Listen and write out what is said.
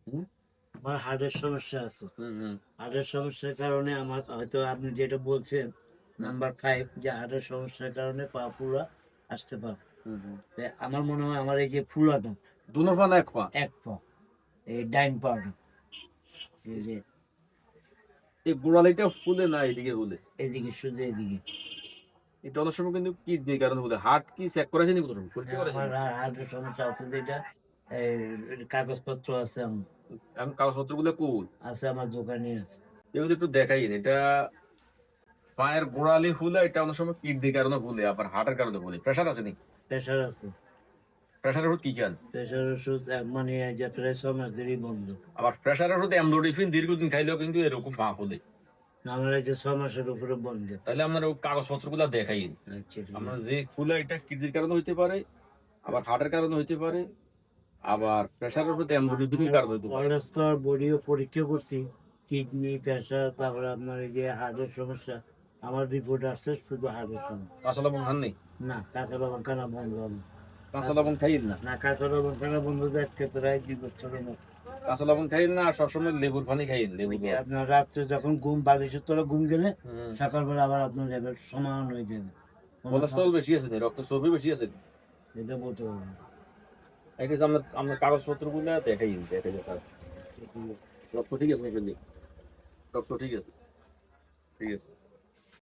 হুম আমার হার্টের সমস্যা আছে। হুম হুম হার্টের সমস্যার কারণে আমার হয়তো আপনি যেটা বলছেন হুম নাম্বার 5 যে হার্টের সমস্যার কারণে পা পুরা আসতে পারে। হুম। আমার মনে হয় আমার এই যে ফুলাটা দুনো পা না এক পা? এক পা, এই ডাইন পাটা, এই যে এই গোড়ালিটা ফুলে না এদিকে ফুলে? এদিকে শুধু এদিকে। এটা অনেক সময় কিন্তু কিডনির কারণে বলে। হার্ট কি চেক করেছেন কোনো সময়? পরীক্ষা করেছেন? আমার হার্টের সমস্যা আছে যেটা, কাগজপত্র আছে আমার, এখন কাগজপত্র গুলো কই? আছে আমার দোকানে আছে। এগুলো একটু দেখাই এটা। পায়ের গোড়ালি ফুলে এটা অনেক সময় কিডনির কারণে ফুলে, আবার হার্টের কারণে ফুলে। প্রেশার আছে নি? প্রেশার আছে। প্রেশারের ওষুধ কি খান? প্রেশার ওষুধ মানে এই যে প্রায় 6 মাস ধরেই বন্ধ। আবার প্রেশারের ওষুধ অ্যামলোডিফিন দীর্ঘদিন খাইলেও কিন্তু এরকম পা ফুলে। আমার এই যে 6 মাসের উপরে বন্ধ। তাহলে আপনার ওই কাগজপত্র গুলা দেখাই। আচ্ছা ঠিক আপনার আছে। যে ফুলে এটা কিডনির কারণে হইতে পারে, আবার হার্টের কারণে হইতে পারে, আবার প্রেশারের ওষুধ অ্যামলোডিফিনের কারণে হইতে পারে। কোলেস্ট্রল বডিও পরীক্ষা করছি, কিডনি প্রেশার, তারপরে আপনার এই যে হার্টের সমস্যা। আমার রিপোর্ট আসছে শুধু হার্টের সমস্যা। কাঁচা লবণ খান নেই? না, কাঁচা লবণ খানা বন্ধ হবে কাঁচা লবণ খাইন না? না, কাঁচা লবণ খানা বন্ধ দেখতে প্রায় 2 বছরের মতো। কাঁচা লবণ খাইন না, আর সবসময় লেবুর পানি খাইন, ওই লেবুর যে রস। আপনার রাত্রে যখন ঘুম বালিশের তলে ঘুম গেলে হুম। সকালবেলা আবার আপনার লেভেল সমান হয়ে যাবে। কোনো কোলেস্ট্রল বেশি আছে নি? রক্ত চর্বি বেশি আছে নি? এটা বলতে পারবো না। এটা যে আপনার আপনার কাগজপত্র গুলো দেখাই, দেখাই দেখা। রক্ত ঠিক আছে নাকি? রক্ত ঠিক আছে? ঠিক আছে।